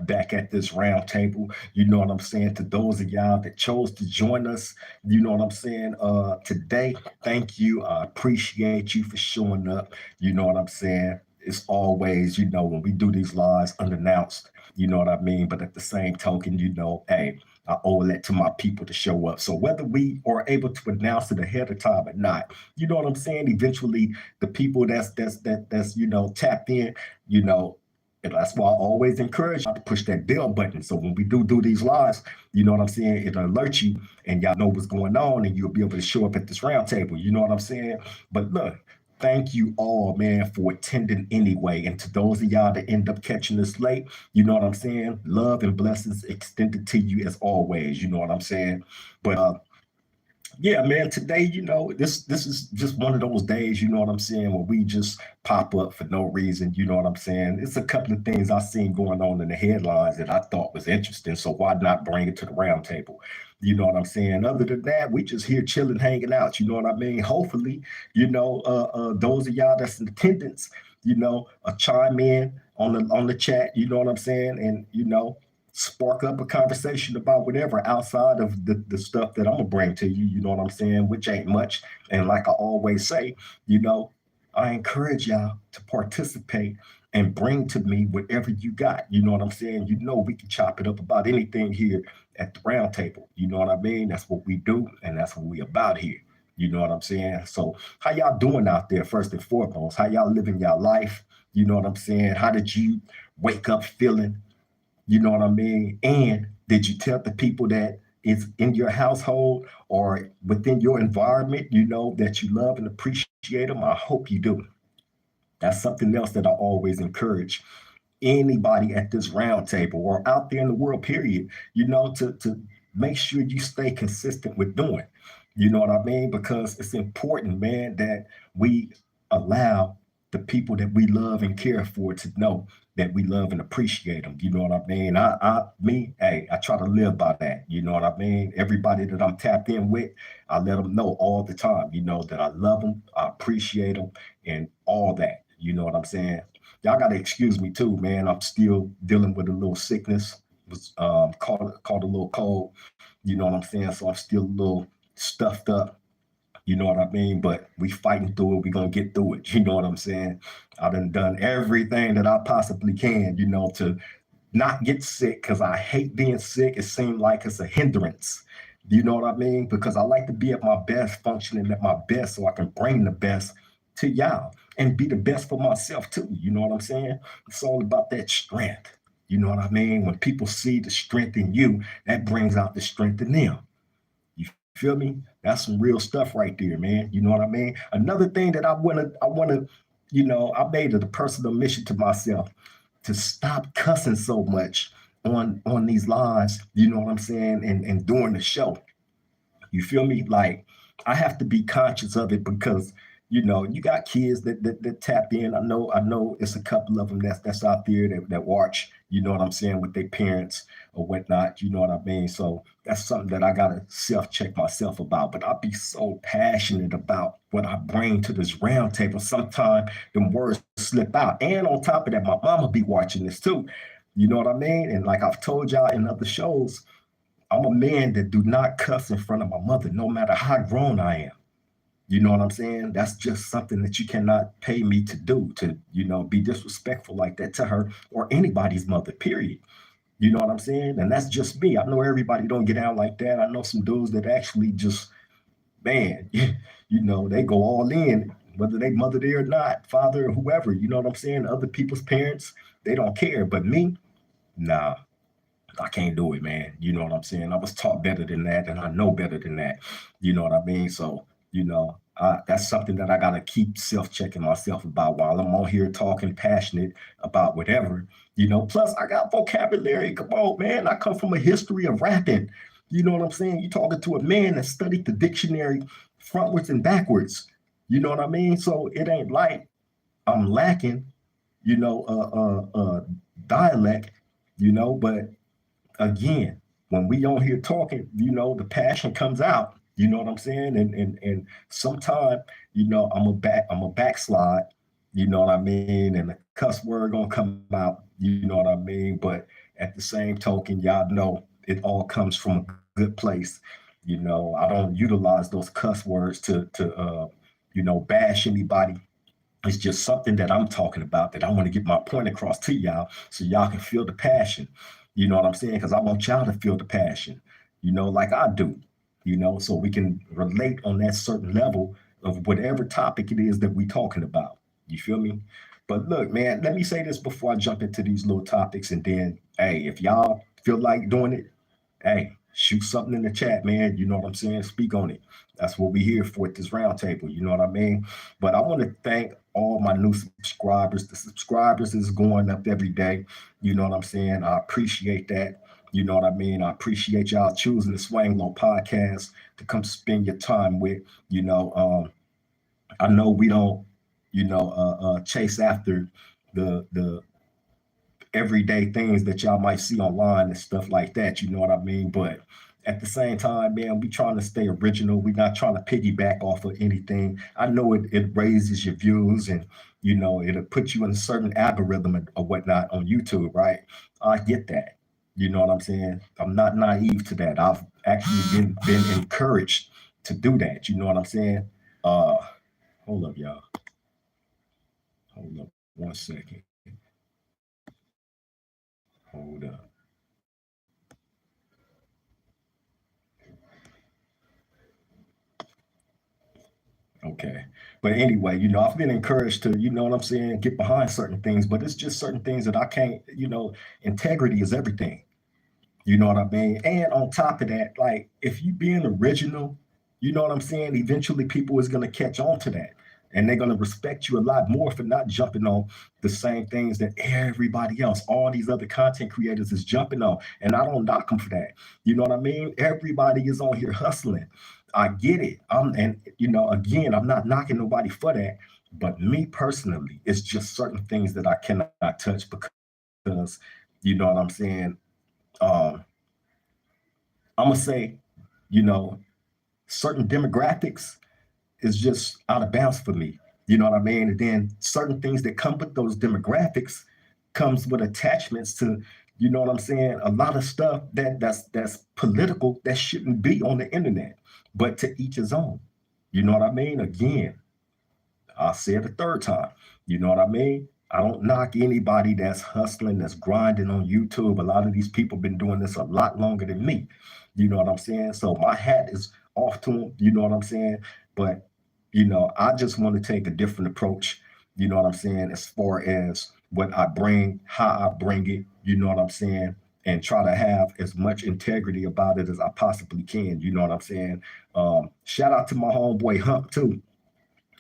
back at this round table. You know what I'm saying? To those of y'all that chose to join us, you know what I'm saying? Today, thank you. I appreciate you for showing up. You know what I'm saying? It's always, when we do these lives unannounced, you know what I mean? But at the same token, hey, I owe that to my people to show up. So whether we are able to announce it ahead of time or not, you know what I'm saying? Eventually, the people that's tapped in, you know, and that's why I always encourage you to push that bell button. So when we do these lives, you know what I'm saying? It'll alert you and y'all know what's going on and you'll be able to show up at this round table. You know what I'm saying? But look, thank you all, man, for attending anyway. And to those of y'all that end up catching this late, you know what I'm saying? Love and blessings extended to you as always. You know what I'm saying? But yeah, man, today, this is just one of those days, you know what I'm saying, where we just pop up for no reason, you know what I'm saying? It's a couple of things I seen going on in the headlines that I thought was interesting, so why not bring it to the round table? You know what I'm saying? Other than that, we just here chilling, hanging out, you know what I mean? Hopefully, those of y'all that's in attendance, chime in on the chat, you know what I'm saying? And, spark up a conversation about whatever outside of the stuff that I'm gonna bring to you, you know what I'm saying, which ain't much. And like I always say, I encourage y'all to participate and bring to me whatever you got. You know what I'm saying? We can chop it up about anything here at the round table. You know what I mean? That's what we do, and that's what we about here. You know what I'm saying? So how y'all doing out there, first and foremost? How y'all living y'all life? You know what I'm saying? How did you wake up feeling? You know what I mean? And did you tell the people that is in your household or within your environment, that you love and appreciate them? I hope you do. That's something else that I always encourage anybody at this round table or out there in the world, period, to make sure you stay consistent with doing. You know what I mean? Because it's important, man, that we allow the people that we love and care for to know that we love and appreciate them. You know what I mean? Hey, I try to live by that. You know what I mean? Everybody that I'm tapped in with, I let them know all the time, that I love them, I appreciate them, and all that. You know what I'm saying? Y'all gotta excuse me too, man. I'm still dealing with a little sickness. Was caught a little cold. You know what I'm saying? So I'm still a little stuffed up. You know what I mean? But we fighting through it. We gonna get through it. You know what I'm saying? I done everything that I possibly can, to not get sick because I hate being sick. It seems like it's a hindrance. You know what I mean? Because I like to be at my best, functioning at my best, so I can bring the best to y'all and be the best for myself too. You know what I'm saying? It's all about that strength. You know what I mean? When people see the strength in you, that brings out the strength in them. You feel me? That's some real stuff right there, man. You know what I mean? Another thing that I wanna, I made it a personal mission to myself to stop cussing so much on these lives, you know what I'm saying, and during the show. You feel me? Like I have to be conscious of it because you got kids that tap in. I know it's a couple of them that's out there that watch, you know what I'm saying, with their parents or whatnot, you know what I mean? So that's something that I gotta self-check myself about. But I'll be so passionate about what I bring to this round table. Sometimes them words slip out. And on top of that, my mama be watching this too. You know what I mean? And like I've told y'all in other shows, I'm a man that do not cuss in front of my mother, no matter how grown I am. You know what I'm saying? That's just something that you cannot pay me to do, to, be disrespectful like that to her or anybody's mother, period. You know what I'm saying? And that's just me. I know everybody don't get out like that. I know some dudes that actually just, man, they go all in, whether they mother there or not, father or whoever, you know what I'm saying? Other people's parents, they don't care. But me, nah, I can't do it, man. You know what I'm saying? I was taught better than that, and I know better than that. You know what I mean? So, that's something that I gotta keep self-checking myself about while I'm on here talking passionate about whatever. Plus I got vocabulary. Come on, man. I come from a history of rapping. You know what I'm saying? You talking to a man that studied the dictionary frontwards and backwards. You know what I mean? So it ain't like I'm lacking, you know, dialect, but again, when we on here talking, the passion comes out. You know what I'm saying? And sometime, I'm a backslide, you know what I mean? And the cuss word gonna come out, you know what I mean? But at the same token, y'all know it all comes from a good place. I don't utilize those cuss words to bash anybody. It's just something that I'm talking about that I want to get my point across to y'all so y'all can feel the passion. You know what I'm saying? Because I want y'all to feel the passion, like I do, so we can relate on that certain level of whatever topic it is that we talking about. You feel me? But look, man, let me say this before I jump into these little topics. And then, hey, if y'all feel like doing it, hey, shoot something in the chat, man. You know what I'm saying? Speak on it. That's what we here for at this roundtable. You know what I mean? But I want to thank all my new subscribers. The subscribers is going up every day. You know what I'm saying? I appreciate that. You know what I mean? I appreciate y'all choosing the Swang Low podcast to come spend your time with. You know, I know we don't, chase after the everyday things that y'all might see online and stuff like that. You know what I mean? But at the same time, man, we trying to stay original. We're not trying to piggyback off of anything. I know it raises your views and, it'll put you in a certain algorithm or whatnot on YouTube, right? I get that. You know what I'm saying? I'm not naive to that. I've actually been encouraged to do that. You know what I'm saying? Uh, hold up, y'all. Hold up 1 second. Hold up. Okay. But anyway, I've been encouraged to, you know what I'm saying, get behind certain things, but it's just certain things that I can't, integrity is everything. You know what I mean? And on top of that, like if you being original, you know what I'm saying? Eventually people is gonna catch on to that. And they're gonna respect you a lot more for not jumping on the same things that everybody else, all these other content creators is jumping on. And I don't knock them for that. You know what I mean? Everybody is on here hustling. I get it. Again, I'm not knocking nobody for that. But me personally, it's just certain things that I cannot touch because, you know what I'm saying? Um, I'm gonna say, you know, certain demographics is just out of bounds for me. You know what I mean? And then certain things that come with those demographics comes with attachments to, you know what I'm saying? A lot of stuff that's political that shouldn't be on the internet, but to each his own. You know what I mean? Again, I'll say it a third time. You know what I mean? I don't knock anybody that's hustling, that's grinding on YouTube. A lot of these people been doing this a lot longer than me. You know what I'm saying? So my hat is off to them. You know what I'm saying? But, I just want to take a different approach. You know what I'm saying? As far as what I bring, how I bring it. You know what I'm saying? And try to have as much integrity about it as I possibly can. You know what I'm saying? Shout out to my homeboy Hump too,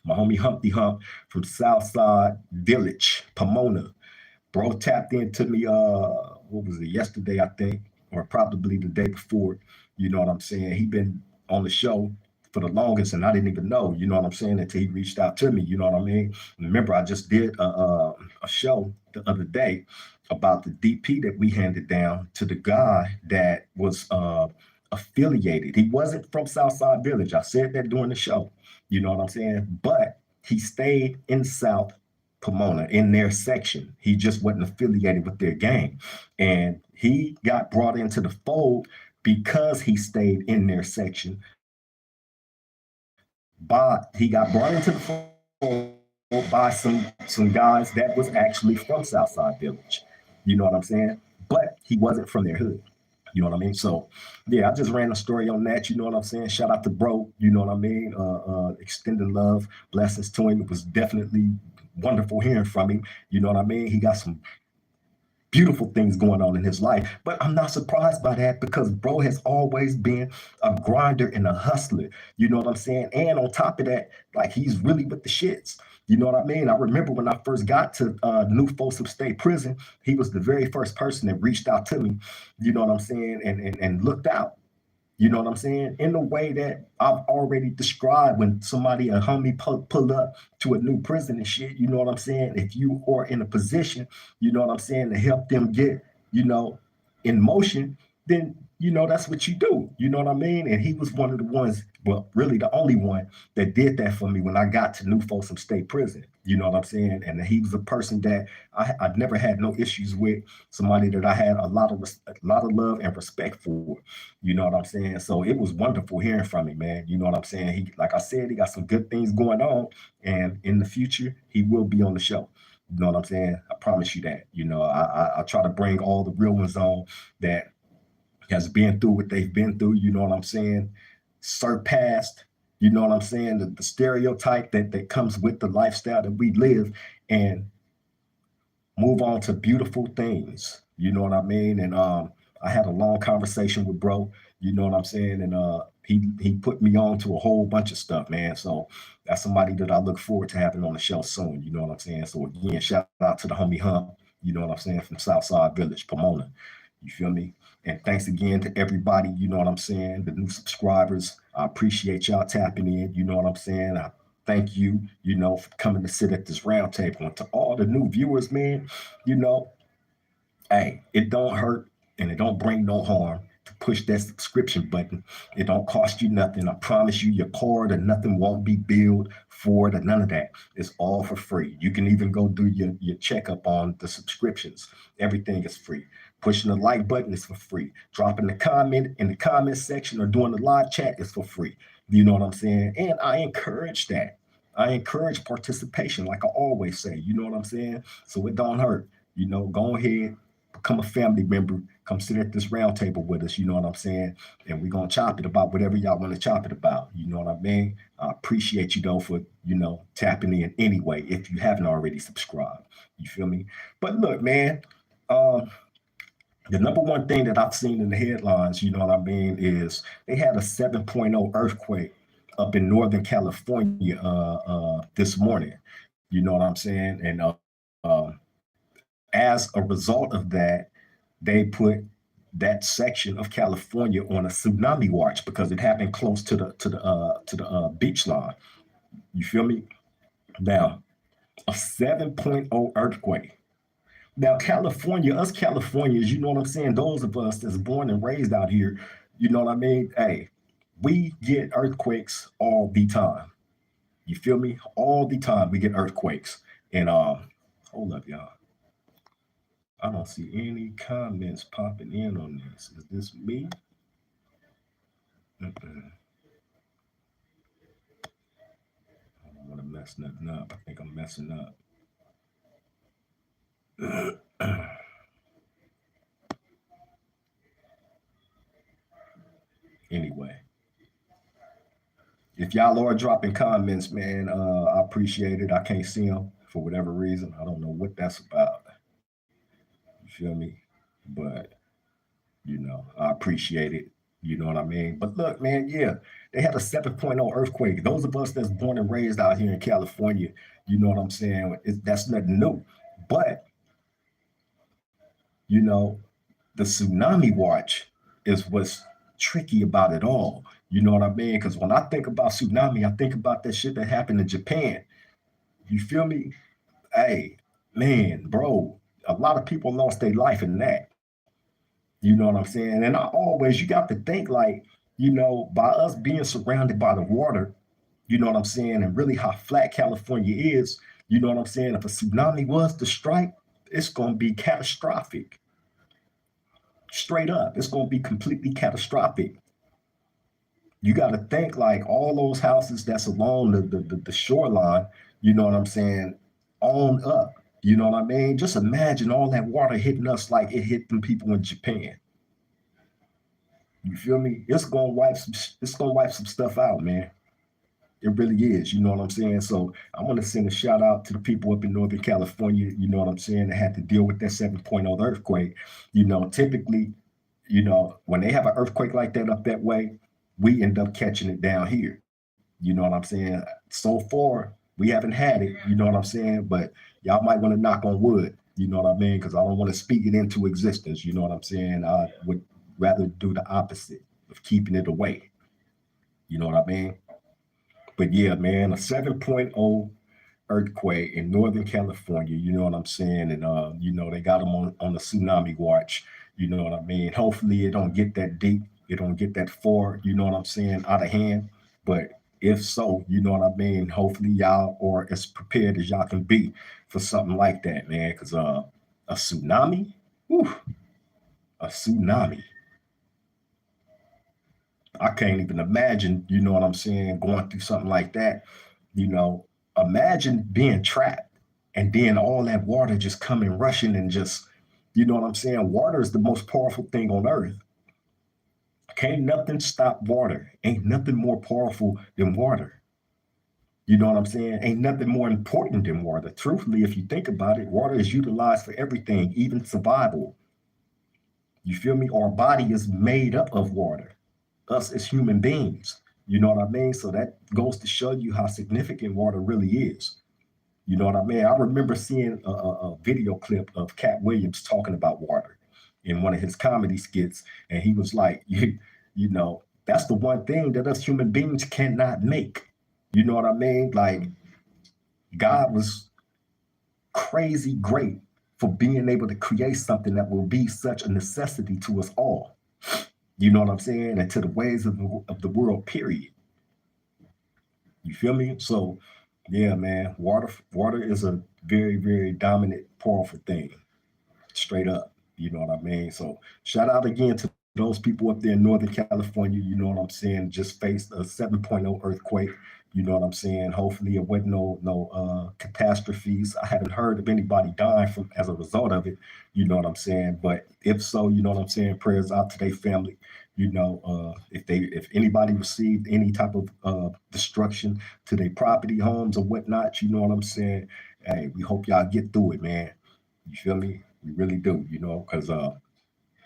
my homie Humpty Hump from Southside Village, Pomona. Bro tapped into me, what was it, yesterday, I think, or probably the day before. You know what I'm saying? He been on the show for the longest, and I didn't even know, you know what I'm saying, until he reached out to me, you know what I mean? Remember, I just did a show the other day about the DP that we handed down to the guy that was affiliated. He wasn't from Southside Village. I said that during the show. You know what I'm saying? But he stayed in South Pomona in their section. He just wasn't affiliated with their gang. And he got brought into the fold because he stayed in their section. But he got brought into the fold by some guys that was actually from Southside Village. You know what I'm saying? But he wasn't from their hood. You know what I mean? So, yeah, I just ran a story on that. You know what I'm saying? Shout out to bro. You know what I mean? Extending love, blessings to him. It was definitely wonderful hearing from him. You know what I mean? He got some beautiful things going on in his life. But I'm not surprised by that because bro has always been a grinder and a hustler. You know what I'm saying? And on top of that, like he's really with the shits. You know what I mean? I remember when I first got to New Folsom State Prison, he was the very first person that reached out to me, you know what I'm saying, and looked out. You know what I'm saying? In the way that I've already described when somebody, a homie, pull up to a new prison and shit, you know what I'm saying? If you are in a position, you know what I'm saying, to help them get, in motion, then, that's what you do. You know what I mean? And he was one of the ones, well, really the only one that did that for me when I got to New Folsom State Prison. You know what I'm saying? And he was a person that I never had no issues with. Somebody that I had a lot of love and respect for. You know what I'm saying? So it was wonderful hearing from him, man. You know what I'm saying? He, like I said, he got some good things going on, and in the future, he will be on the show. You know what I'm saying? I promise you that. I try to bring all the real ones on that has been through what they've been through, you know what I'm saying, surpassed, you know what I'm saying, the stereotype that comes with the lifestyle that we live, and move on to beautiful things. You know what I mean? And I had a long conversation with bro, you know what I'm saying? And he put me on to a whole bunch of stuff, man. So that's somebody that I look forward to having on the show soon, you know what I'm saying? So again, shout out to the homie Hump, you know what I'm saying, from Southside Village, Pomona. You feel me? And thanks again to everybody, you know what I'm saying, the new subscribers. I appreciate y'all tapping in, you know what I'm saying? I thank you, for coming to sit at this round table. And to all the new viewers, man, you know, hey, it don't hurt and it don't bring no harm to push that subscription button. It don't cost you nothing. I promise you, your card or nothing won't be billed for it or none of that. It's all for free. You can even go do your checkup on the subscriptions. Everything is free. Pushing the like button is for free. Dropping the comment in the comment section or doing the live chat is for free. You know what I'm saying? And I encourage that. I encourage participation, like I always say. You know what I'm saying? So it don't hurt. Go ahead, become a family member, come sit at this round table with us, you know what I'm saying? And we're gonna chop it about whatever y'all want to chop it about. You know what I mean? I appreciate you though for, tapping in anyway if you haven't already subscribed. You feel me? But look, man, the number one thing that I've seen in the headlines, you know what I mean, is they had a 7.0 earthquake up in Northern California this morning. You know what I'm saying? And as a result of that, they put that section of California on a tsunami watch because it happened close to the beach line. You feel me? Now, a 7.0 earthquake. Now, California, us Californians, you know what I'm saying? Those of us that's born and raised out here, you know what I mean? Hey, we get earthquakes all the time. You feel me? All the time we get earthquakes. And hold up, y'all. I don't see any comments popping in on this. Is this me? Mm-mm. I don't want to mess nothing up. I think I'm messing up. Anyway, if y'all are dropping comments, man, I appreciate it. I can't see them for whatever reason. I don't know what that's about. You feel me? But I appreciate it. You know what I mean? But look, man, yeah, they had a 7.0 earthquake. Those of us that's born and raised out here in California, you know what I'm saying? That's nothing new. But, you know, the tsunami watch is what's tricky about it all. You know what I mean? Because when I think about tsunami, I think about that shit that happened in Japan. You feel me? Hey, man, bro, a lot of people lost their life in that. You know what I'm saying? And you got to think like, by us being surrounded by the water, you know what I'm saying? And really how flat California is, you know what I'm saying? If a tsunami was to strike, it's going to be catastrophic. Straight up, it's going to be completely catastrophic. You got to think like all those houses that's along the shoreline, you know what I'm saying, on up. You know what I mean? Just imagine all that water hitting us like it hit them people in Japan. You feel me? It's gonna wipe some stuff out, man. It really is. You know what I'm saying? So I want to send a shout out to the people up in Northern California, you know what I'm saying, that had to deal with that 7.0 earthquake. Typically, when they have an earthquake like that up that way, we end up catching it down here. You know what I'm saying? So far, we haven't had it, you know what I'm saying? But y'all might want to knock on wood, you know what I mean? Because I don't want to speak it into existence, you know what I'm saying? I would rather do the opposite of keeping it away. You know what I mean? But yeah, man, a 7.0 earthquake in Northern California, you know what I'm saying? And, they got them on the tsunami watch. You know what I mean? Hopefully it don't get that deep. It don't get that far, you know what I'm saying, out of hand. But if so, you know what I mean? Hopefully y'all are as prepared as y'all can be for something like that, man. Because a tsunami, whew, a tsunami. I can't even imagine, you know what I'm saying, going through something like that. You know, imagine being trapped and then all that water just coming rushing and just, you know what I'm saying? Water is the most powerful thing on earth. Can't nothing stop water. Ain't nothing more powerful than water. You know what I'm saying? Ain't nothing more important than water. Truthfully, if you think about it, water is utilized for everything, even survival. You feel me? Our body is made up of water, us as human beings. You know what I mean? So that goes to show you how significant water really is. You know what I mean? I remember seeing a video clip of Cat Williams talking about water in one of his comedy skits, and he was like, you know, that's the one thing that us human beings cannot make. You know what I mean? Like God was crazy great for being able to create something that will be such a necessity to us all. You know what I'm saying? And to the ways of the world, period. You feel me? So, yeah, man, water is a very, very dominant, powerful thing. Straight up. You know what I mean? So shout out again to those people up there in Northern California, you know what I'm saying, just faced a 7.0 earthquake. You know what I'm saying? Hopefully it wasn't no catastrophes. I haven't heard of anybody dying from as a result of it. You know what I'm saying? But if so, you know what I'm saying, prayers out to their family. You know, if anybody received any type of destruction to their property, homes, or whatnot, you know what I'm saying? Hey, we hope y'all get through it, man. You feel me? We really do, you know, because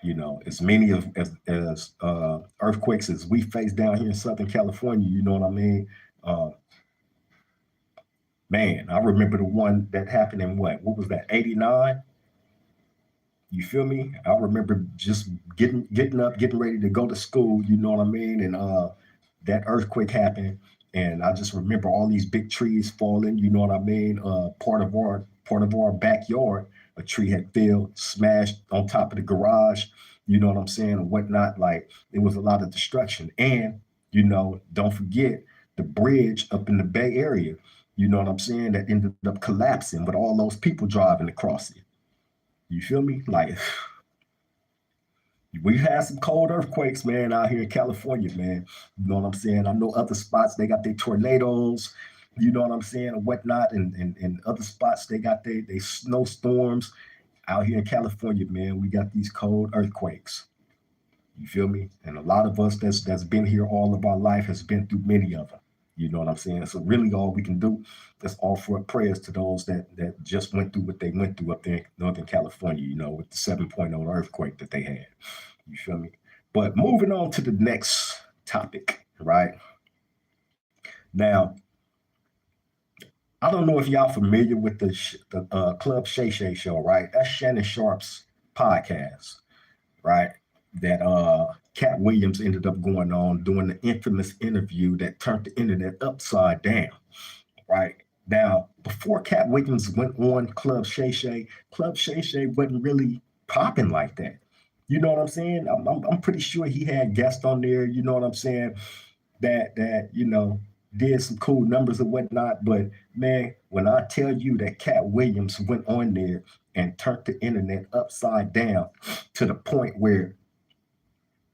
you know, as many of as earthquakes as we face down here in Southern California, you know what I mean? Uh, man, I remember the one that happened in what was that, 89? You feel me? I remember just getting up, getting ready to go to school, you know what I mean? And that earthquake happened, and I just remember all these big trees falling, you know what I mean? Part of our backyard, a tree had fell, smashed on top of the garage, you know what I'm saying, and whatnot. Like it was a lot of destruction. And, you know, don't forget the bridge up in the Bay Area, you know what I'm saying, that ended up collapsing with all those people driving across it. You feel me? Like we've had some cold earthquakes, man, out here in California, man. You know what I'm saying? I know other spots they got their tornadoes, you know what I'm saying, and whatnot, and other spots they got their snowstorms. Out here in California, man, we got these cold earthquakes. You feel me? And a lot of us that's been here all of our life has been through many of them. You know what I'm saying? So really all we can do is offer up prayers to those that just went through what they went through up there in Northern California, you know, with the 7.0 earthquake that they had. You feel me? But moving on to the next topic, right? Now, I don't know if y'all familiar with the Club Shay Shay show, right? That's Shannon Sharp's podcast, right? That Cat Williams ended up going on doing the infamous interview that turned the internet upside down, right? Now, before Cat Williams went on Club Shay Shay wasn't really popping like that. You know what I'm saying? I'm pretty sure he had guests on there. You know what I'm saying? That you know did some cool numbers and whatnot. But man, when I tell you that Cat Williams went on there and turned the internet upside down to the point where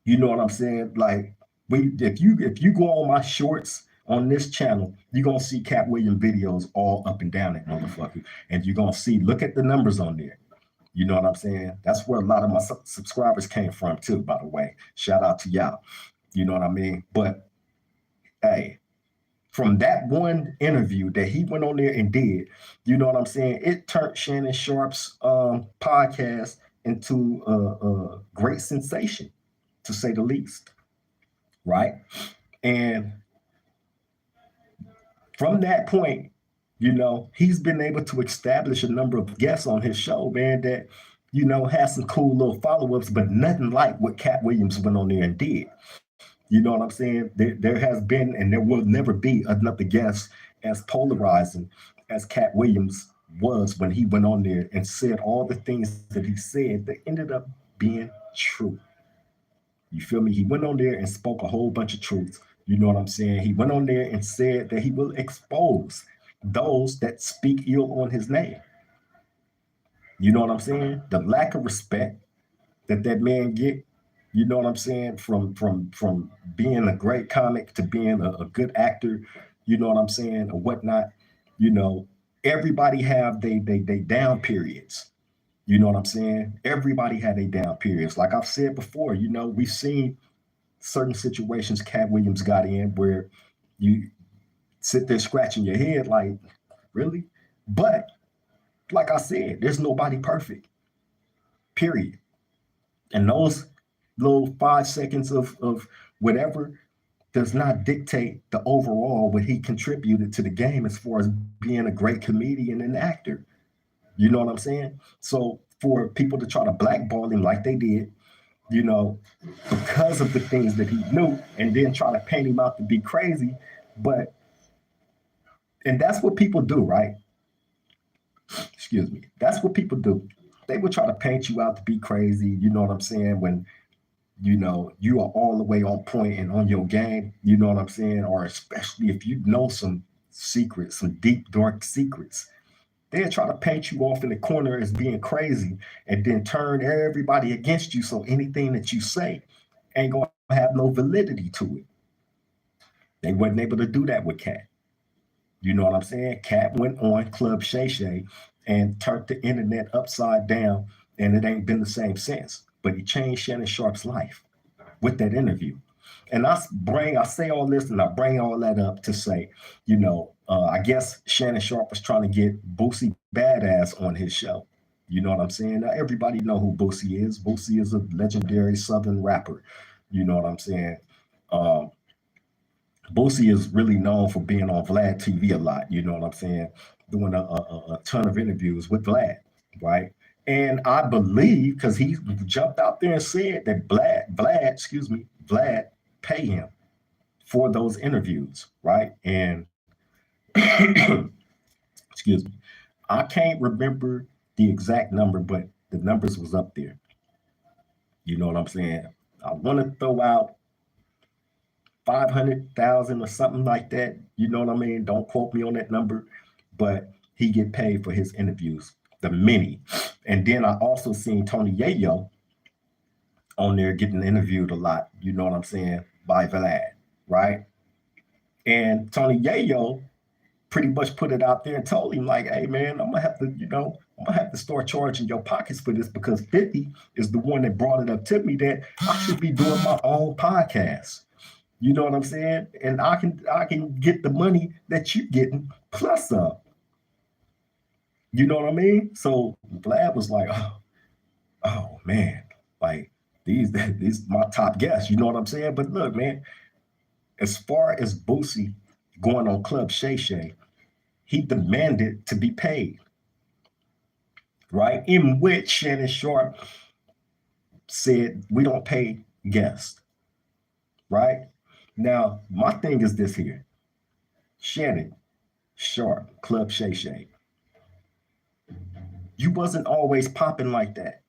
you know what I'm saying? Like if you go on my shorts on this channel, you're gonna see Cat Williams videos all up and down that motherfucker. And you're gonna see, look at the numbers on there. You know what I'm saying? That's where a lot of my subscribers came from too, by the way. Shout out to y'all. You know what I mean? But hey, from that one interview that he went on there and did, you know what I'm saying? It turned Shannon Sharp's podcast into a great sensation, to say the least, right? And from that point, you know, he's been able to establish a number of guests on his show, man, that, you know, has some cool little follow-ups, but nothing like what Cat Williams went on there and did. You know what I'm saying? There has been and there will never be another guest as polarizing as Cat Williams was when he went on there and said all the things that he said that ended up being true. You feel me? He went on there and spoke a whole bunch of truths. You know what I'm saying? He went on there and said that he will expose those that speak ill on his name. You know what I'm saying? The lack of respect that man get, you know what I'm saying, from being a great comic to being a good actor, you know what I'm saying, or whatnot. You know, everybody have they down periods. You know what I'm saying? Everybody had a down periods. Like I've said before, you know, we've seen certain situations Cat Williams got in where you sit there scratching your head like, really? But like I said, there's nobody perfect, period. And those little 5 seconds of whatever does not dictate the overall what he contributed to the game as far as being a great comedian and actor. You know what I'm saying? So for people to try to blackball him like they did, you know, because of the things that he knew, and then try to paint him out to be crazy, but and that's what people do, right? Excuse me. That's what people do. They will try to paint you out to be crazy. You know what I'm saying? When you know you are all the way on point and on your game. You know what I'm saying? Or especially if you know some secrets, some deep dark secrets. They'll try to paint you off in the corner as being crazy and then turn everybody against you. So anything that you say ain't gonna have no validity to it. They wasn't able to do that with Cat. You know what I'm saying? Cat went on Club Shay Shay and turned the internet upside down, and it ain't been the same since. But he changed Shannon Sharpe's life with that interview. And I say all this and I bring all that up to say, you know, I guess Shannon Sharpe was trying to get Boosie Badass on his show. You know what I'm saying? Now, everybody know who Boosie is. Boosie is a legendary Southern rapper. You know what I'm saying? Um, Boosie is really known for being on Vlad TV a lot. You know what I'm saying? Doing a ton of interviews with Vlad, right? And I believe because he jumped out there and said that Vlad pay him for those interviews, right? And excuse me, I can't remember the exact number, but the numbers was up there. You know what I'm saying? I want to throw out 500,000 or something like that. You know what I mean? Don't quote me on that number, but he get paid for his interviews, the many. And then I also seen Tony Yayo on there getting interviewed a lot. You know what I'm saying? By Vlad, right? And Tony Yayo pretty much put it out there and told him like, "Hey man, I'm gonna have to, I'm gonna have to start charging your pockets for this because 50 is the one that brought it up to me that I should be doing my own podcast." You know what I'm saying? And I can get the money that you're getting plus some. You know what I mean? So Vlad was like, oh man, like these my top guests. You know what I'm saying? But look, man, as far as Boosie going on Club Shay Shay, he demanded to be paid, right? In which Shannon Sharpe said, we don't pay guests, right? Now, my thing is this here. Shannon Sharpe, Club Shay Shay, you wasn't always popping like that.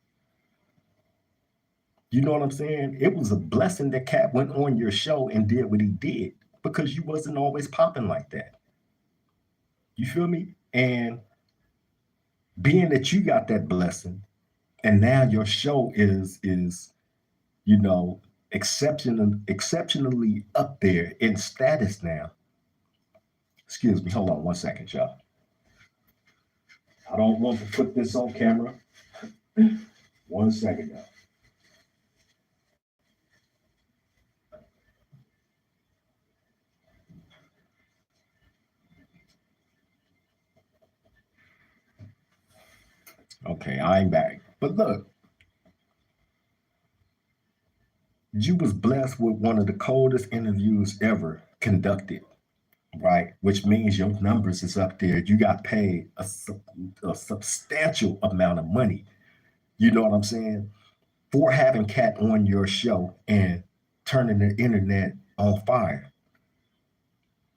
You know what I'm saying? It was a blessing that Cat went on your show and did what he did because you wasn't always popping like that. You feel me? And being that you got that blessing, and now your show is exceptionally up there in status now. Excuse me, hold on 1 second, y'all. I don't want to put this on camera. 1 second, y'all. Okay, I'm back. But look, you was blessed with one of the coldest interviews ever conducted, right? Which means your numbers is up there. You got paid a substantial amount of money. You know what I'm saying? For having Cat on your show and turning the internet on fire,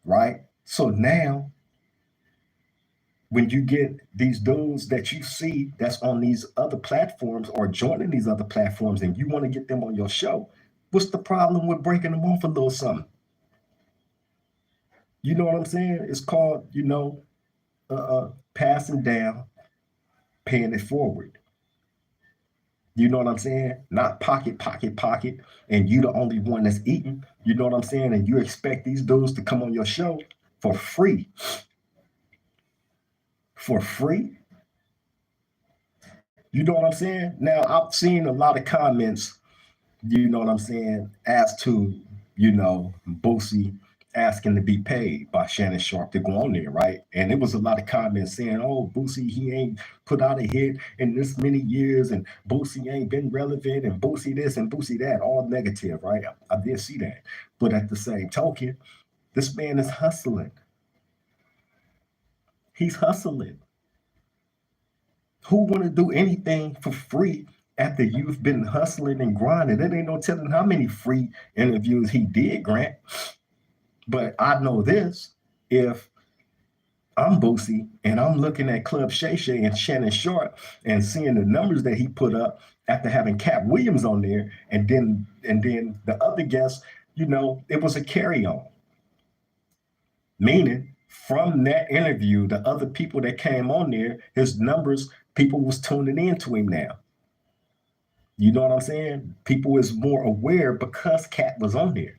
right? So now when you get these dudes that you see that's on these other platforms or joining these other platforms and you want to get them on your show, what's the problem with breaking them off a little something? You know what I'm saying? It's called, passing down, paying it forward. You know what I'm saying? Not pocket, pocket, pocket, and you the only one that's eating. You know what I'm saying? And you expect these dudes to come on your show for free. For free? You know what I'm saying? Now, I've seen a lot of comments, you know what I'm saying, as to, Boosie asking to be paid by Shannon Sharpe to go on there, right? And it was a lot of comments saying, oh, Boosie, he ain't put out a hit in this many years, and Boosie ain't been relevant, and Boosie this and Boosie that, all negative, right? I did see that. But at the same token, this man is hustling. He's hustling. Who want to do anything for free after you've been hustling and grinding? There ain't no telling how many free interviews he did, Grant. But I know this, if I'm Boosie and I'm looking at Club Shay Shay and Shannon Sharpe and seeing the numbers that he put up after having Cat Williams on there, and then the other guests, it was a carry-on. Meaning, from that interview, the other people that came on there, his numbers, people was tuning into him now. You know what I'm saying? People is more aware because Cat was on there.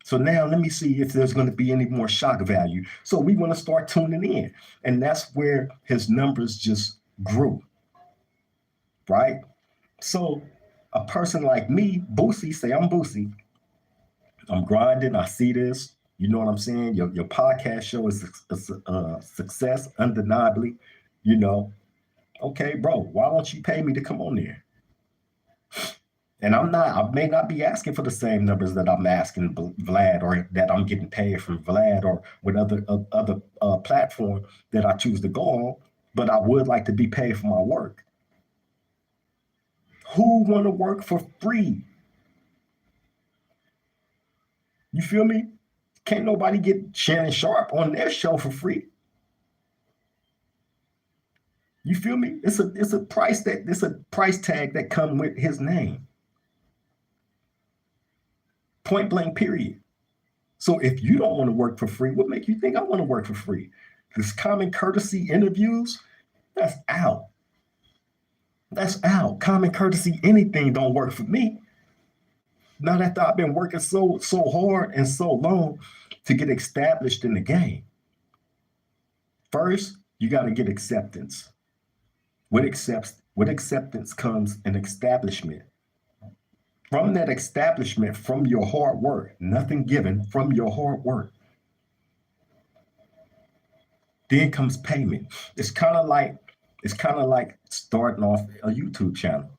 So now let me see if there's going to be any more shock value. So we want to start tuning in. And that's where his numbers just grew. Right? So a person like me, Boosie, say I'm Boosie. I'm grinding. I see this. You know what I'm saying? Your podcast show is a success, undeniably. Okay, bro, why don't you pay me to come on there? And I may not be asking for the same numbers that I'm asking Vlad, or that I'm getting paid from Vlad, or with other platform that I choose to go on, but I would like to be paid for my work. Who want to work for free? You feel me? Can't nobody get Shannon Sharpe on their show for free. You feel me? It's a price tag that come with his name. Point blank, period. So if you don't want to work for free, what make you think I want to work for free? This common courtesy interviews, that's out. That's out. Common courtesy, anything don't work for me. Not after I've been working so hard and so long to get established in the game. First, you got to get acceptance. With acceptance comes an establishment. From that establishment, from your hard work, nothing given, from your hard work. Then comes payment. It's kind of like starting off a YouTube channel,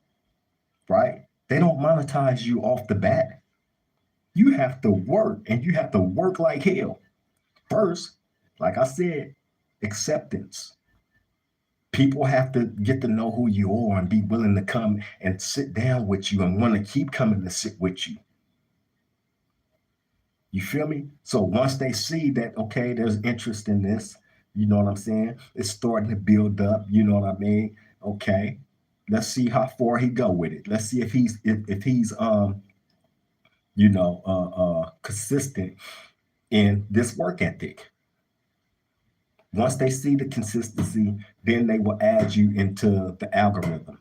right? They don't monetize you off the bat. You have to work, and you have to work like hell. First, like I said, acceptance. People have to get to know who you are and be willing to come and sit down with you and want to keep coming to sit with you. You feel me? So once they see that, okay, there's interest in this, you know what I'm saying? It's starting to build up, you know what I mean? Okay, let's see how far he go with it. Let's see if he's consistent in this work ethic. Once they see the consistency, then they will add you into the algorithm.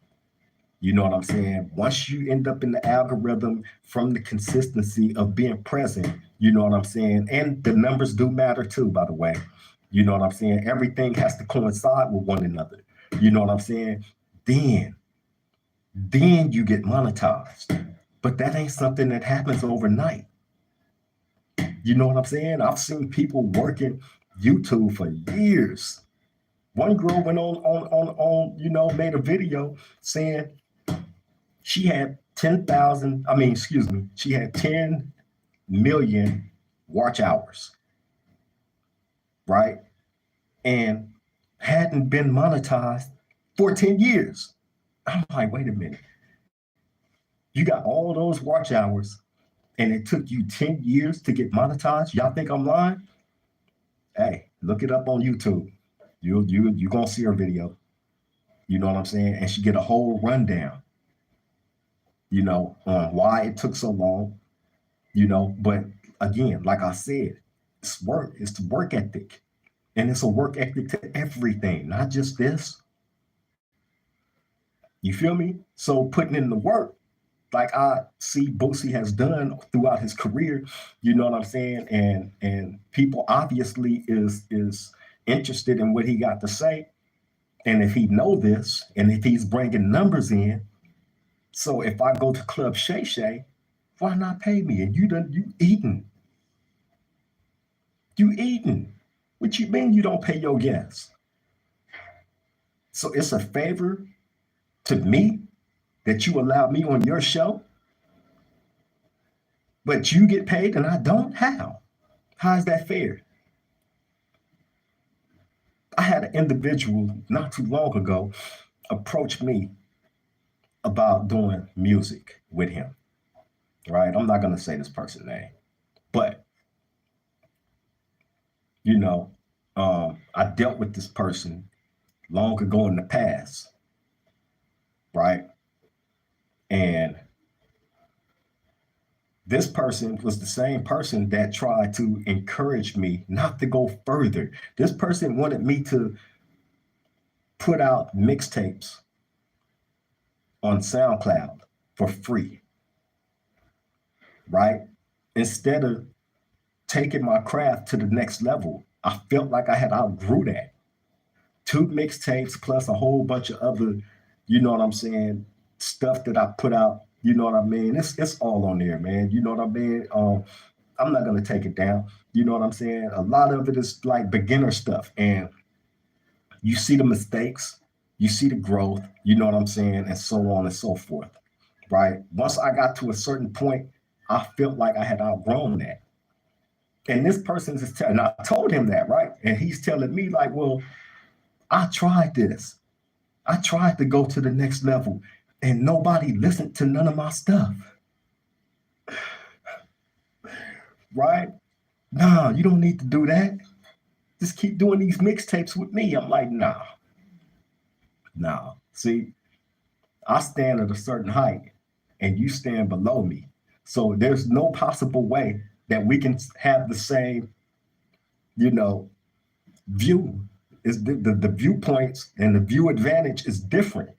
You know what I'm saying? Once you end up in the algorithm from the consistency of being present, you know what I'm saying? And the numbers do matter too, by the way. You know what I'm saying? Everything has to coincide with one another. You know what I'm saying? Then you get monetized. But that ain't something that happens overnight. You know what I'm saying? I've seen people working YouTube for years. One girl went on, made a video saying she had 10,000, she had 10 million watch hours, right? And hadn't been monetized for 10 years. I'm like, wait a minute. You got all those watch hours and it took you 10 years to get monetized? Y'all think I'm lying? Hey, look it up on YouTube. You gonna see her video. You know what I'm saying? And she get a whole rundown, on why it took so long, But again, like I said, it's work. It's the work ethic. And it's a work ethic to everything, not just this. You feel me? So putting in the work, like I see Boosie has done throughout his career, you know what I'm saying? And people obviously is interested in what he got to say. And if he know this, and if he's bringing numbers in, so if I go to Club Shay Shay, why not pay me? And you eating. What you mean you don't pay your guests? So it's a favor to me that you allow me on your show, but you get paid and I don't? How? How is that fair? I had an individual not too long ago approach me about doing music with him, right? I'm not going to say this person's name, but, you know, I dealt with this person long ago in the past, right? And this person was the same person that tried to encourage me not to go further. This person wanted me to put out mixtapes on SoundCloud for free, right? Instead of taking my craft to the next level, I felt like I had outgrew that. 2 mixtapes plus a whole bunch of other, you know what I'm saying, stuff that I put out, you know what I mean? It's all on there, man. You know what I mean? I'm not gonna take it down. You know what I'm saying? A lot of it is like beginner stuff. And you see the mistakes, you see the growth, you know what I'm saying, and so on and so forth. Right? Once I got to a certain point, I felt like I had outgrown that. And this person is telling, I told him that, right? And he's telling me, like, well, I tried this. I tried to go to the next level and nobody listened to none of my stuff. Right? Nah, you don't need to do that. Just keep doing these mixtapes with me. I'm like, nah. See, I stand at a certain height and you stand below me. So there's no possible way that we can have the same, view. Is the viewpoints and the view advantage is different.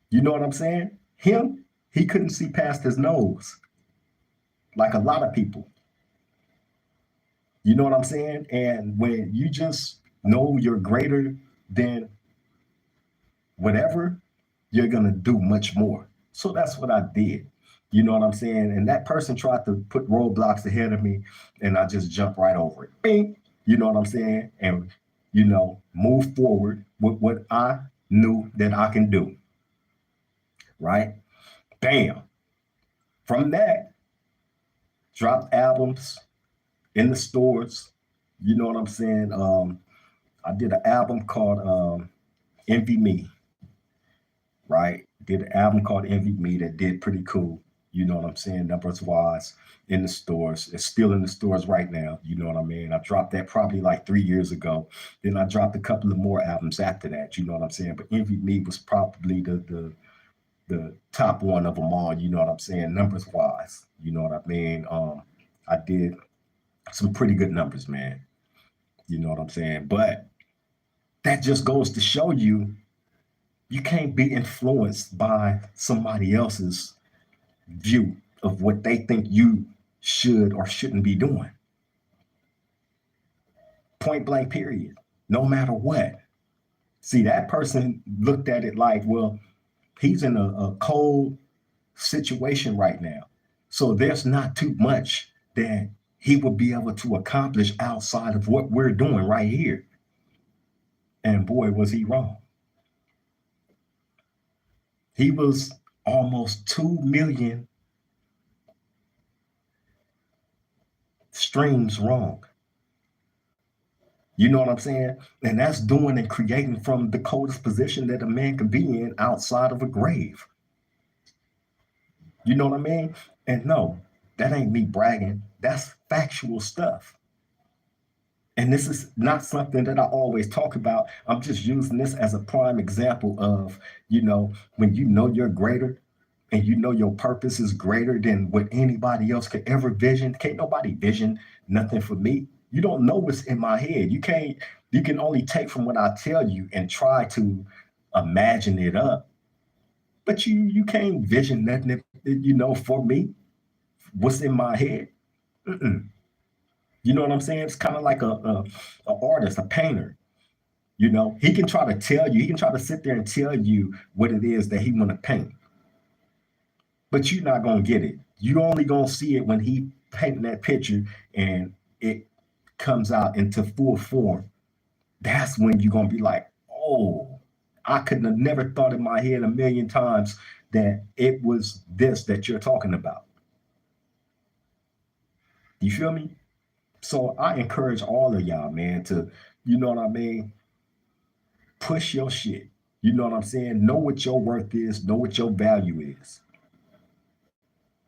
You know what I'm saying? He couldn't see past his nose, like a lot of people. You know what I'm saying? And when you just know you're greater than whatever, you're gonna do much more. So that's what I did. You know what I'm saying? And that person tried to put roadblocks ahead of me, and I just jumped right over it. Bing! You know what I'm saying? And move forward with what I knew that I can do. Right? Bam. From that, dropped albums in the stores. You know what I'm saying? I did an album called Envy Me. Right? Did an album called Envy Me that did pretty cool. You know what I'm saying? Numbers wise in the stores. It's still in the stores right now. You know what I mean? I dropped that probably like 3 years ago. Then I dropped a couple of more albums after that. You know what I'm saying? But Envy Me was probably the top one of them all. You know what I'm saying? Numbers wise. You know what I mean? I did some pretty good numbers, man. You know what I'm saying? But that just goes to show you can't be influenced by somebody else's view of what they think you should or shouldn't be doing. Point blank, period. No matter what. See, that person looked at it like, well, he's in a cold situation right now. So there's not too much that he would be able to accomplish outside of what we're doing right here. And boy, was he wrong. He was almost 2 million streams wrong. You know what I'm saying? And that's doing and creating from the coldest position that a man can be in outside of a grave. You know what I mean? And no, that ain't me bragging. That's factual stuff. And this is not something that I always talk about. I'm just using this as a prime example of, when you know you're greater and you know your purpose is greater than what anybody else could ever vision. Can't nobody vision nothing for me. You don't know what's in my head. You can only take from what I tell you and try to imagine it up. But you can't vision nothing, for me, what's in my head. Mm-mm. You know what I'm saying? It's kind of like a artist, a painter. He can try to tell you, he can try to sit there and tell you what it is that he want to paint, but you're not gonna get it. You only gonna see it when he painting that picture and it comes out into full form. That's when you're gonna be like, oh, I couldn't have never thought in my head a million times that it was this that you're talking about. You feel me? So I encourage all of y'all, man, to, you know what I mean, push your shit. You know what I'm saying? Know what your worth is, know what your value is.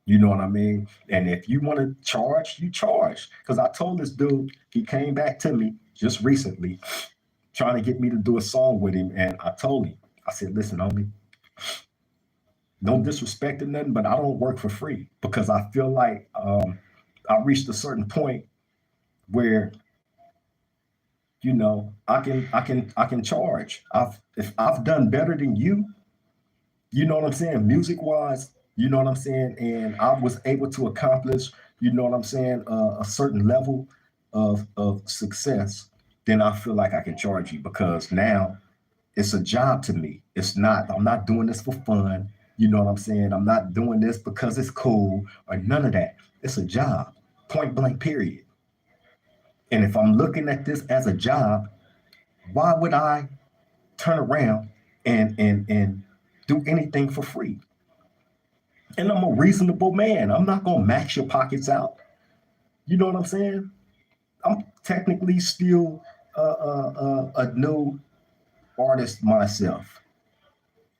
You know what I mean? And if you want to charge, you charge. Because I told this dude, he came back to me just recently, trying to get me to do a song with him. And I told him, I said, listen, homie, no disrespect or nothing, but I don't work for free because I feel like I reached a certain point where I can charge. If I've done better than you, you know what I'm saying, music wise, you know what I'm saying, and I was able to accomplish, you know what I'm saying, a certain level of success, then I feel like I can charge you because now it's a job to me. I'm not doing this for fun. You know what I'm saying? I'm not doing this because it's cool or none of that. It's a job, point blank, period. And if I'm looking at this as a job, why would I turn around and do anything for free? And I'm a reasonable man. I'm not gonna max your pockets out. You know what I'm saying? I'm technically still a new artist myself,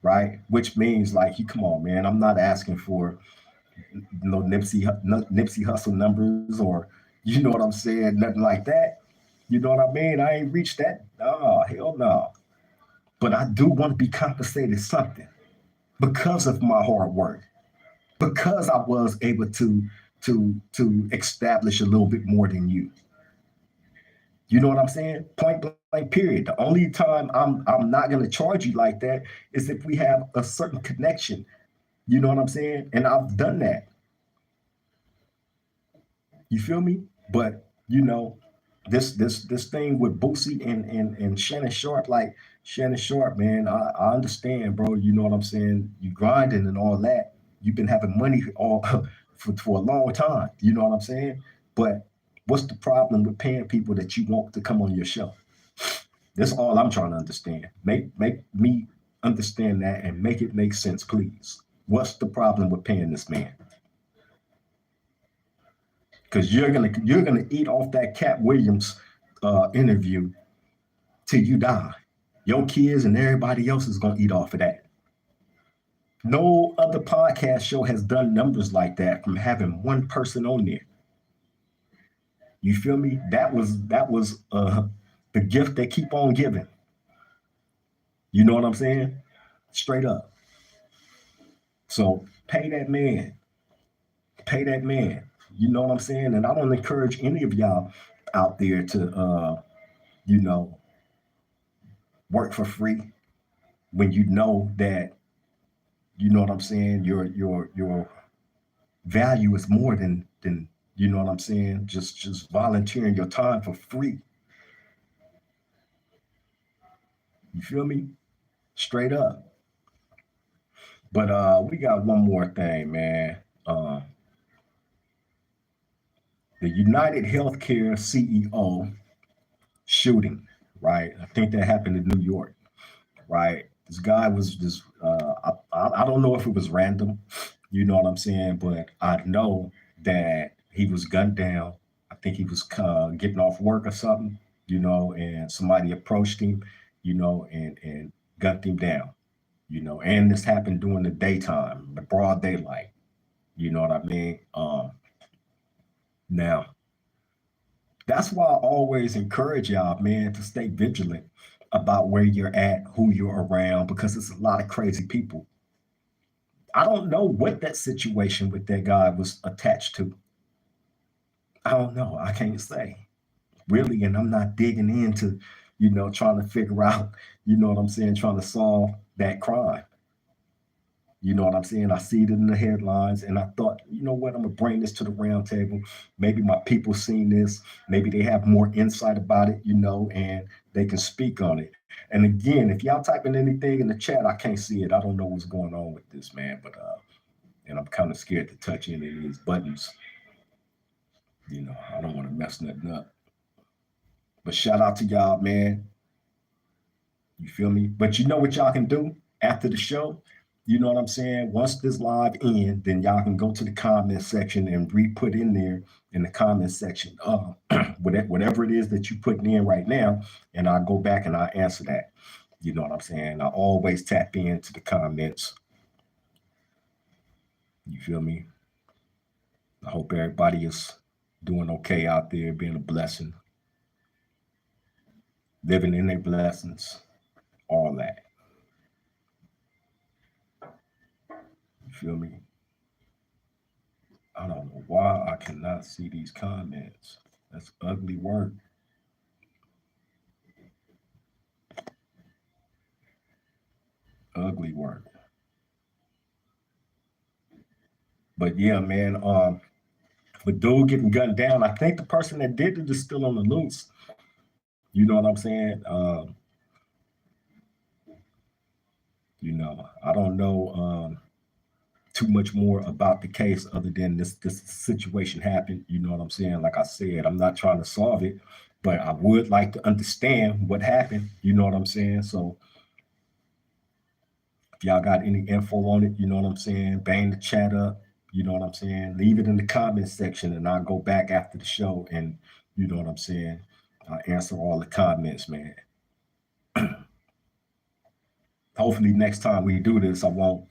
right? Which means like, you come on, man. I'm not asking for no Nipsey Hustle numbers or, you know what I'm saying, nothing like that. You know what I mean? I ain't reached that. Oh, hell no. But I do want to be compensated something because of my hard work, because I was able to establish a little bit more than you. You know what I'm saying? Point blank, period. The only time I'm not gonna charge you like that is if we have a certain connection. You know what I'm saying? And I've done that. You feel me? But this thing with Boosie and Shannon Sharp, like Shannon Sharp, man, I understand, bro. You know what I'm saying? You grinding and all that. You've been having money all for a long time. You know what I'm saying? But what's the problem with paying people that you want to come on your show? That's all I'm trying to understand. Make me understand that and make it make sense, please. What's the problem with paying this man? Because you're gonna eat off that Cat Williams interview till you die. Your kids and everybody else is gonna eat off of that. No other podcast show has done numbers like that from having one person on there. You feel me? That was the gift they keep on giving. You know what I'm saying? Straight up. So pay that man. Pay that man. You know what I'm saying? And I don't encourage any of y'all out there to you know, work for free when you know that, you know what I'm saying, your value is more than you know what I'm saying, just volunteering your time for free. You feel me? Straight up. But we got one more thing, man. Uh, the United Healthcare CEO shooting, right? I think that happened in New York, right? This guy was just, I don't know if it was random, you know what I'm saying, but I know that he was gunned down. I think he was getting off work or something, and somebody approached him, and gunned him down, and this happened during the daytime, the broad daylight, you know what I mean? Now, That's why I always encourage y'all, man, to stay vigilant about where you're at, who you're around, because it's a lot of crazy people. I don't know what that situation with that guy was attached to. I don't know. I can't say really, and I'm not digging into, trying to figure out, what I'm saying, trying to solve that crime. You know what I'm saying? I see it in the headlines, and I thought, you know what, I'm gonna bring this to the round table. Maybe my people seen this, maybe they have more insight about it, and they can speak on it. And again, if y'all typing anything in the chat, I can't see it. I don't know what's going on with this, man. But and I'm kind of scared to touch any of these buttons. I don't want to mess nothing up. But shout out to y'all, man. You feel me? But you know what y'all can do after the show? You know what I'm saying? Once this live ends, then y'all can go to the comment section and re-put in there in the comment section whatever it is that you're putting in right now, and I'll go back and I'll answer that. You know what I'm saying? I always tap into the comments. You feel me? I hope everybody is doing okay out there, being a blessing, living in their blessings, all that. You feel me? I don't know why I cannot see these comments. That's ugly work. Ugly work. But yeah, man, with dude getting gunned down, I think the person that did it is still on the loose. You know what I'm saying? I don't know too much more about the case other than this situation happened. You know what I'm saying? Like I said, I'm not trying to solve it, but I would like to understand what happened. You know what I'm saying? So if y'all got any info on it, you know what I'm saying? Bang the chat up. You know what I'm saying? Leave it in the comments section, and I'll go back after the show, and you know what I'm saying? I'll answer all the comments, man. Hopefully next time we do this, I won't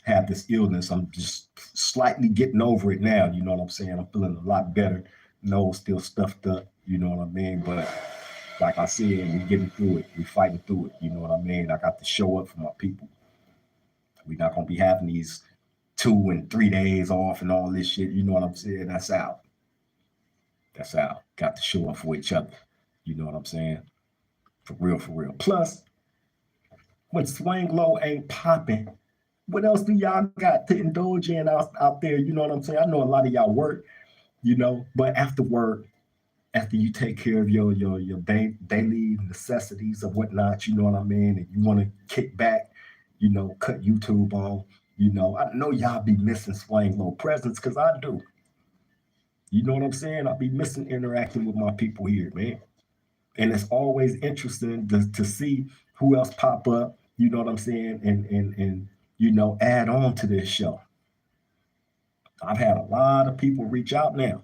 have this illness. I'm just slightly getting over it now. You know what I'm saying? I'm feeling a lot better. Nose still stuffed up. You know what I mean? But like I said, we getting through it. We fighting through it. You know what I mean? I got to show up for my people. We're not gonna be having these 2 and 3 days off and all this shit. You know what I'm saying? That's out. That's out. Got to show up for each other. You know what I'm saying? For real, for real. Plus, when swing low ain't popping, what else do y'all got to indulge in out there? You know what I'm saying? I know a lot of y'all work, but after work, after you take care of your daily necessities or whatnot, you know what I mean, and you want to kick back, cut YouTube on, I know y'all be missing swing low presence because I do. You know what I'm saying? I be missing interacting with my people here, man. And it's always interesting to see who else pop up, you know what I'm saying, and add on to this show. I've had a lot of people reach out now.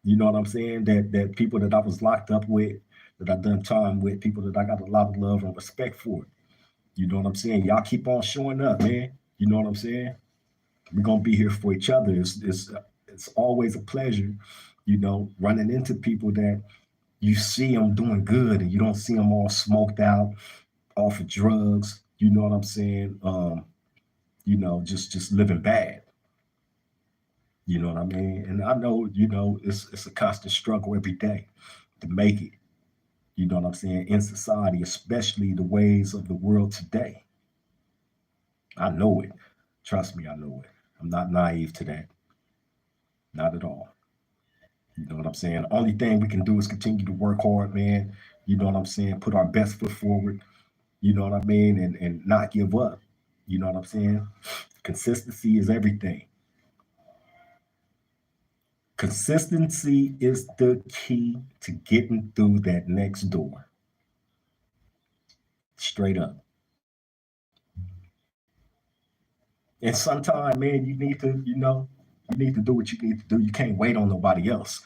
You know what I'm saying? That people that I was locked up with, that I've done time with, people that I got a lot of love and respect for. You know what I'm saying? Y'all keep on showing up, man. You know what I'm saying? We're gonna be here for each other. It's always a pleasure, running into people that you see them doing good and you don't see them all smoked out off of drugs. You know what I'm saying? Just living bad. You know what I mean? And I know, it's a constant struggle every day to make it. You know what I'm saying? In society, especially the ways of the world today. I know it. Trust me, I know it. I'm not naive to that. Not at all. You know what I'm saying? The only thing we can do is continue to work hard, man. You know what I'm saying? Put our best foot forward. You know what I mean? And not give up. You know what I'm saying? Consistency is everything. Consistency is the key to getting through that next door. Straight up. And sometimes, man, you need to do what you need to do. You can't wait on nobody else.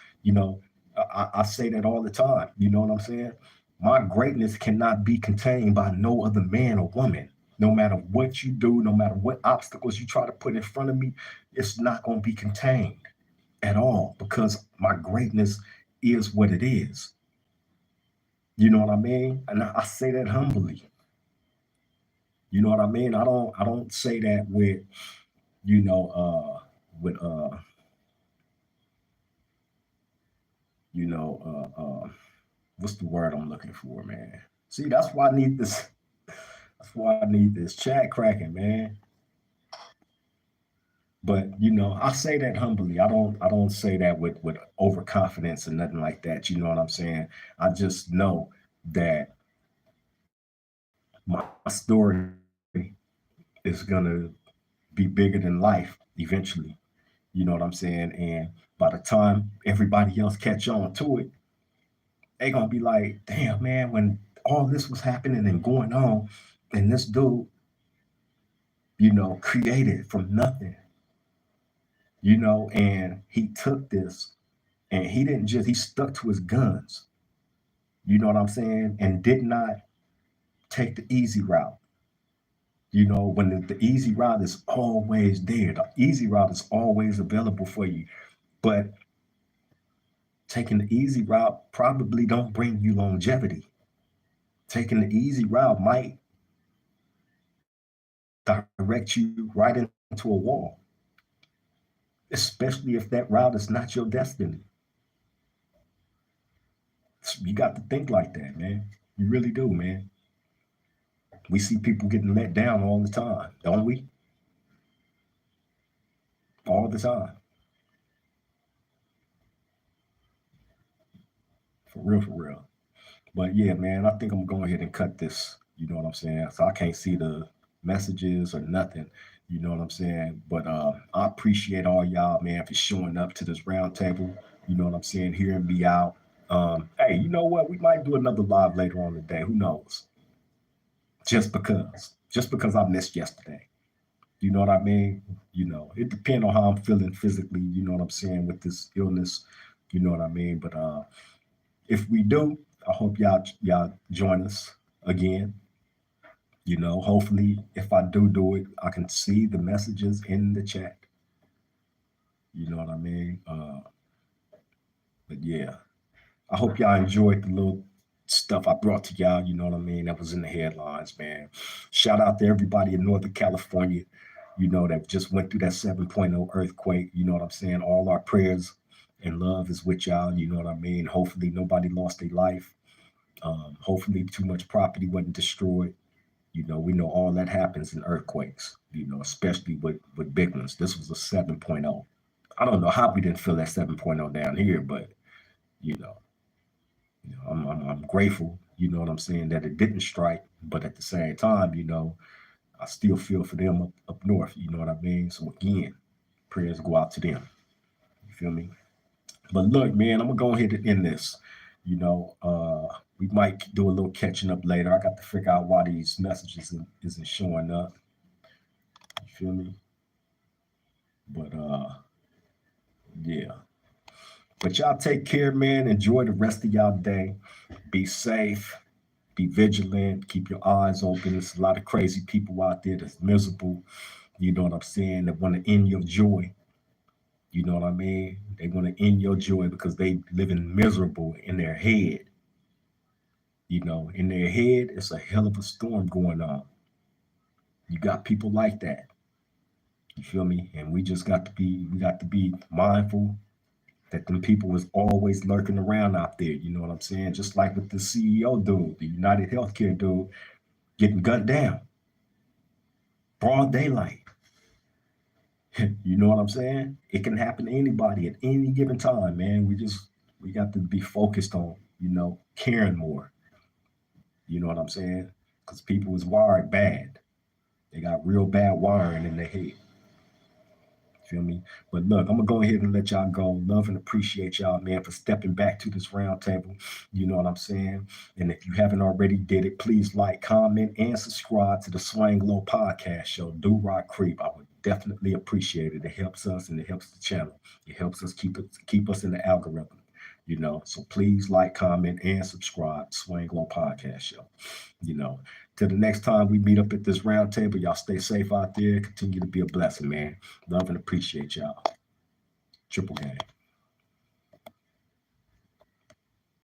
I say that all the time. You know what I'm saying? My greatness cannot be contained by no other man or woman. No matter what you do, no matter what obstacles you try to put in front of me, it's not going to be contained at all because my greatness is what it is. You know what I mean? And I say that humbly. You know what I mean? I don't say that with, you know, with you know, what's the word I'm looking for, man? See, that's why I need this. That's why I need this chat cracking, man. But I say that humbly. I don't say that with overconfidence or nothing like that. You know what I'm saying? I just know that my story is gonna be bigger than life eventually. You know what I'm saying? And by the time everybody else catch on to it, they gonna be like, damn man, when all this was happening and going on, and this dude, created from nothing, and he took this and he didn't just he stuck to his guns, you know what I'm saying, and did not take the easy route. When the easy route is always there, the easy route is always available for you. But taking the easy route probably don't bring you longevity. Taking the easy route might direct you right into a wall, especially if that route is not your destiny. You got to think like that, man. You really do, man. We see people getting let down all the time, don't we? All the time. For real, for real. But yeah, man, I think I'm going ahead and cut this. You know what I'm saying? So I can't see the messages or nothing. You know what I'm saying? But I appreciate all y'all, man, for showing up to this round table. You know what I'm saying? Hearing me out. Hey, you know what? We might do another live later on today. Who knows? Just because I missed yesterday. You know what I mean? It depends on how I'm feeling physically. You know what I'm saying, with this illness. You know what I mean? But if we do, I hope y'all join us again. Hopefully, if I do it, I can see the messages in the chat. You know what I mean? But yeah, I hope y'all enjoyed the little stuff I brought to y'all. You know what I mean? That was in the headlines, man. Shout out to everybody in Northern California. That just went through that 7.0 earthquake. You know what I'm saying? All our prayers and love is with y'all. You know what I mean? Hopefully, nobody lost their life. Hopefully, too much property wasn't destroyed. We know all that happens in earthquakes, especially with big ones. This was a 7.0. I don't know how we didn't feel that 7.0 down here, but, you know, I'm grateful, you know what I'm saying, that it didn't strike. But at the same time, I still feel for them up north, you know what I mean? So again, prayers go out to them. You feel me? But look, man, I'm gonna go ahead and end this. You know, we might do a little catching up later. I got to figure out why these messages isn't showing up. You feel me? But yeah. But y'all take care, man. Enjoy the rest of y'all day. Be safe. Be vigilant. Keep your eyes open. There's a lot of crazy people out there that's miserable. You know what I'm saying? That want to end your joy. You know what I mean? They want to end your joy because they living miserable in their head. In their head, it's a hell of a storm going on. You got people like that. You feel me? And we got to be mindful that them people is always lurking around out there. You know what I'm saying? Just like with the CEO dude, the United Healthcare dude, getting gunned down, broad daylight. You know what I'm saying? It can happen to anybody at any given time, man. We got to be focused on, caring more. You know what I'm saying? Because people is wired bad. They got real bad wiring in their head. Feel me? But look, I'm gonna go ahead and let y'all go. Love and appreciate y'all, man, for stepping back to this round table. You know what I'm saying? And if you haven't already did it, please like, comment, and subscribe to the Swang Low Podcast Show. Do Rock Creep. I would definitely appreciate it. It helps us and it helps the channel. It helps us keep us in the algorithm. So please like, comment, and subscribe. Swang Low Podcast Show. You know, till the next time we meet up at this round table, y'all stay safe out there. Continue to be a blessing, man. Love and appreciate y'all. Triple gang.